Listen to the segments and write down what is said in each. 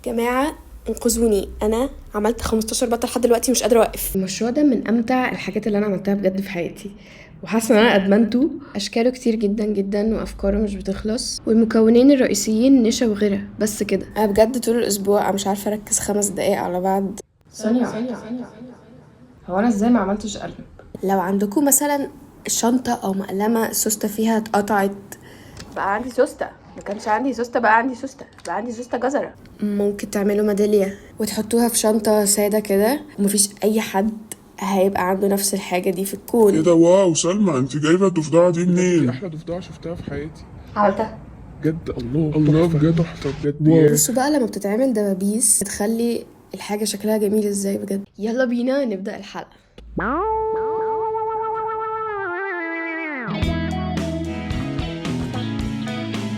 جماعة انقذوني، انا عملت 15 بطة لحد دلوقتي مش قادرة اوقف. المشروع ده من امتع الحاجات اللي انا عملتها بجد في حياتي، وحاسه ان انا ادمنته. اشكاله كتير جدا جدا وافكاره مش بتخلص، والمكونين الرئيسيين نشا وغيرها. بس كده انا بجد طول الاسبوع انا مش عارفه اركز 5 دقايق على بعض. ثانيه، هو انا ازاي ما عملتش قلب؟ لو عندكم مثلا الشنطه او مقلمه السوسته فيها اتقطعت، بقى عندي سوسته، ما كانش عندي سوسته بقى عندي سوسته، بقى عندي سوسته جزره. ممكن تعملوا ميداليه وتحطوها في شنطه ساده كده، ومفيش اي حد هيبقى عنده نفس الحاجه دي في الكون. ايه ده؟ واو سلمى، انت جايبه الضفدعه دي دي منين؟ احلى ضفدعه شفتها في حياتي عملتها بجد. الله الله تحفة، بجد. تحفه بجد. واو. ياه. بصوا بقى لما بتتعمل دبابيس بتخلي الحاجه شكلها جميل ازاي بجد. يلا بينا نبدا الحلقه.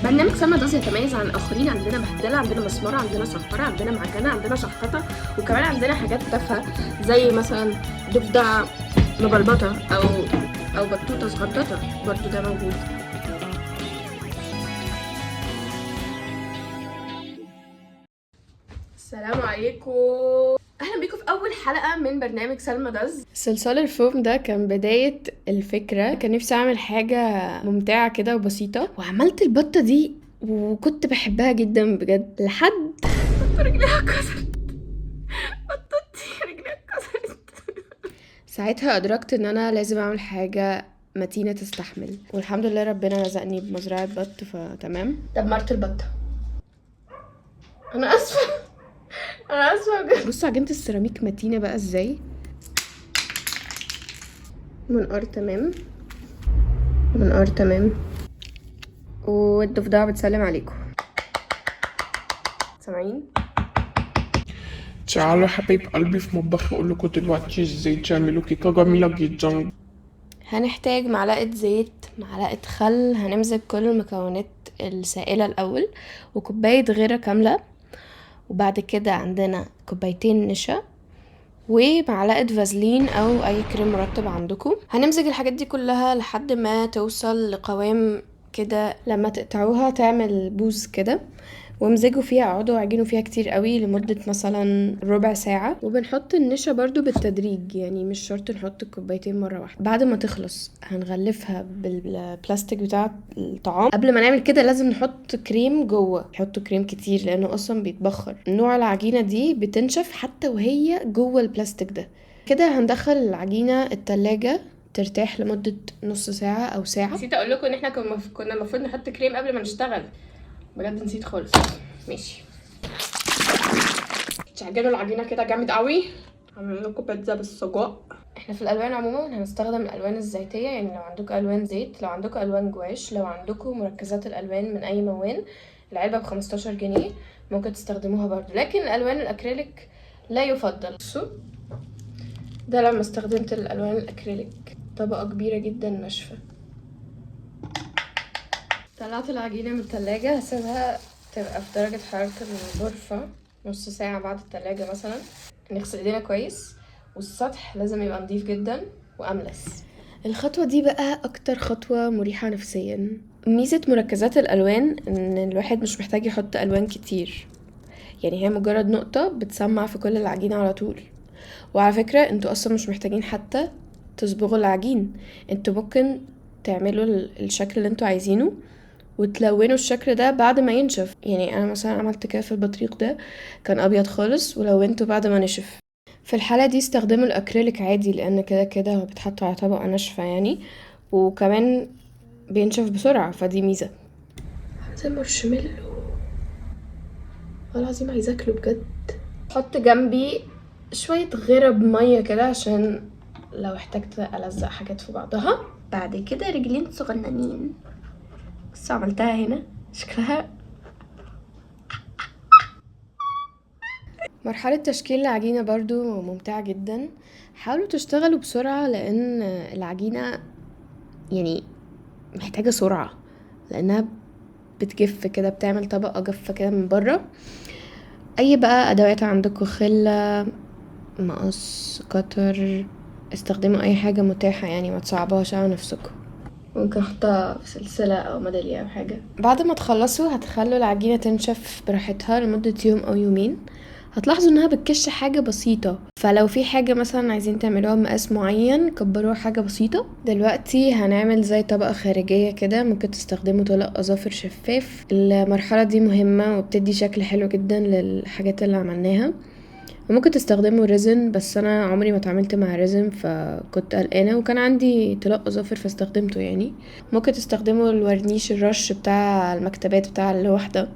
برنامج سلمى داز يتميز عن الاخرين. عندنا بهدله، عندنا مسمره، عندنا صنفره، عندنا معجنه، عندنا شحطه، وكمان عندنا حاجات تافهه زي مثلا ضفدعه مبلبطه او بطوطه صغنططه، برضو ده موجود. السلام عليكم، اهلا بيكم في اول حلقه من برنامج سلمى داز. صلصال الفوم ده كان بدايه الفكره. كان نفسي اعمل حاجه ممتعه كده وبسيطه، وعملت البطه دي وكنت بحبها جدا بجد لحد رجليها اتكسرت. بطتي رجليها اتكسرت. ساعتها ادركت ان انا لازم اعمل حاجه متينه تستحمل، والحمد لله ربنا رزقني بمزرعه بط فتمام. دمرت البطه، انا اسفه، انا اسفه بجد. بصوا عجينه السيراميك متينه بقى ازاي. منقار تمام، منقار تمام، والضفدعه بتسلم عليكم. سامعين؟ تعالوا حبيب قلبي في مطبخ اقول لكم دلوقتي ازاي تعملوا كيكه جميله جدا. هنحتاج معلقه زيت، معلقه خل، هنمزج كل المكونات السائله الاول، وكوبايه غيره كامله، وبعد كده عندنا كوبايتين نشا ومعلقه فازلين او اي كريم مرطب عندكم. هنمزج الحاجات دي كلها لحد ما توصل لقوام كده، لما تقطعوها تعمل بوز كده، وامزجوا فيها، اقعدوا اعجنوا فيها كتير قوي لمدة مثلا ربع ساعة. وبنحط النشا برضو بالتدريج، يعني مش شرط نحط الكوبايتين مرة واحدة. بعد ما تخلص هنغلفها بالبلاستيك بتاع الطعام. قبل ما نعمل كده لازم نحط كريم جوه، نحط كريم كتير لانه اصلا بيتبخر. نوع العجينة دي بتنشف حتى وهي جوه البلاستيك ده. كده هندخل العجينة التلاجة ترتاح لمدة نص ساعة او ساعة. نسيت اقول لكم ان احنا كنا المفروض نحط كريم قبل ما نشتغل، بجد نسيت خالص. ماشي، تعجنوا العجينه كده جامد قوي. هعمل لكم بيتزا بالسجق. احنا في الالوان عموما هنستخدم الالوان الزيتيه، يعني لو عندكم الوان زيت، لو عندكم الوان جواش، لو عندكم مركزات الالوان من اي موان. العلبه ب15 جنيه، ممكن تستخدموها برضو، لكن الالوان الاكريليك لا يفضل. بصوا ده لما استخدمت الالوان الاكريليك، طبقه كبيره جدا ناشفه. طلعت العجينة من التلاجة، هسيبها تبقى في درجة حرارة الغرفة نص ساعة. بعد التلاجة مثلا نغسل ايدينا كويس، والسطح لازم يبقى نضيف جدا وأملس. الخطوة دي بقى أكتر خطوة مريحة نفسيا. ميزة مركزات الألوان إن الواحد مش محتاج يحط ألوان كتير، يعني هي مجرد نقطة بتسمع في كل العجينة على طول. وعلى فكرة انتوا أصلا مش محتاجين حتى تصبغوا العجين، انتوا ممكن تعملوا الشكل اللي انتوا عايزينه وتلونوا الشكل ده بعد ما ينشف. يعني انا مثلا عملت كده في البطريق ده، كان ابيض خالص ولونته بعد ما نشف. في الحالة دي استخدموا الاكريليك عادي، لان كده كده هو بيتحط على طبقة ناشفة يعني، وكمان بينشف بسرعة، فدي ميزة. زي مارشميلو، والله العظيم عايزة اكله بجد. حط جنبي شوية غرب مية كده عشان لو احتجت ألزق حاجات في بعضها. بعد كده رجلين صغننين، بس عملتها هنا شكلها. مرحلة تشكيل العجينة برضو ممتعة جدا. حاولوا تشتغلوا بسرعة لأن العجينة يعني محتاجة سرعة، لأنها بتجف كده، بتعمل طبقة جافة كده من بره. أي بقى أدوات عندكم، خلة، مقص، قطر، استخدموا أي حاجة متاحة، يعني ما تصعبوهاش على نفسكم. ممكن احطها في سلسلة او ميدالية او حاجة. بعد ما تخلصوا هتخلوا العجينة تنشف براحتها لمدة يوم او يومين. هتلاحظوا انها بتكش حاجة بسيطة، فلو في حاجة مثلا عايزين تعملوها بمقاس معين كبروها حاجة بسيطة. دلوقتي هنعمل زي طبقة خارجية كده، ممكن تستخدموا طلق اظافر شفاف. المرحلة دي مهمة وبتدي شكل حلو جدا للحاجات اللي عملناها. وممكن تستخدموا ريزن، بس انا عمري ما اتعاملت مع ريزن فكنت قلقانه، وكان عندي طلاق اظافر فاستخدمته يعني. ممكن تستخدموا الورنيش الرش بتاع المكتبات بتاع اللوح ده.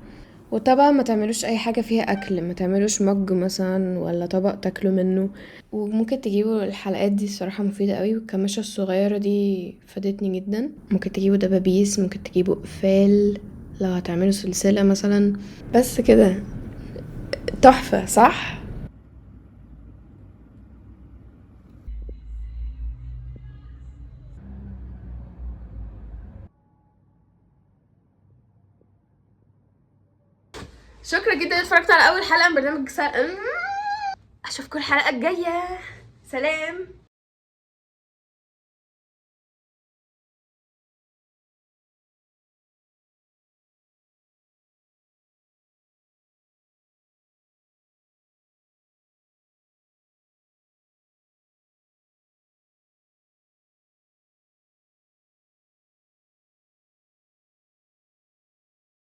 وطبعا ما تعملوش اي حاجه فيها اكل، ما تعملوش مج مثلا ولا طبق تاكلوا منه. وممكن تجيبوا الحلقات دي، الصراحه مفيده قوي، والكماشه الصغيره دي فادتني جدا. ممكن تجيبوا دبابيس، ممكن تجيبوا قفال لو هتعملوا سلسله مثلا. بس كده تحفه صح. شكرا جدا اتفرجت على اول حلقه من برنامج اشوفكم الحلقه الجايه. سلام.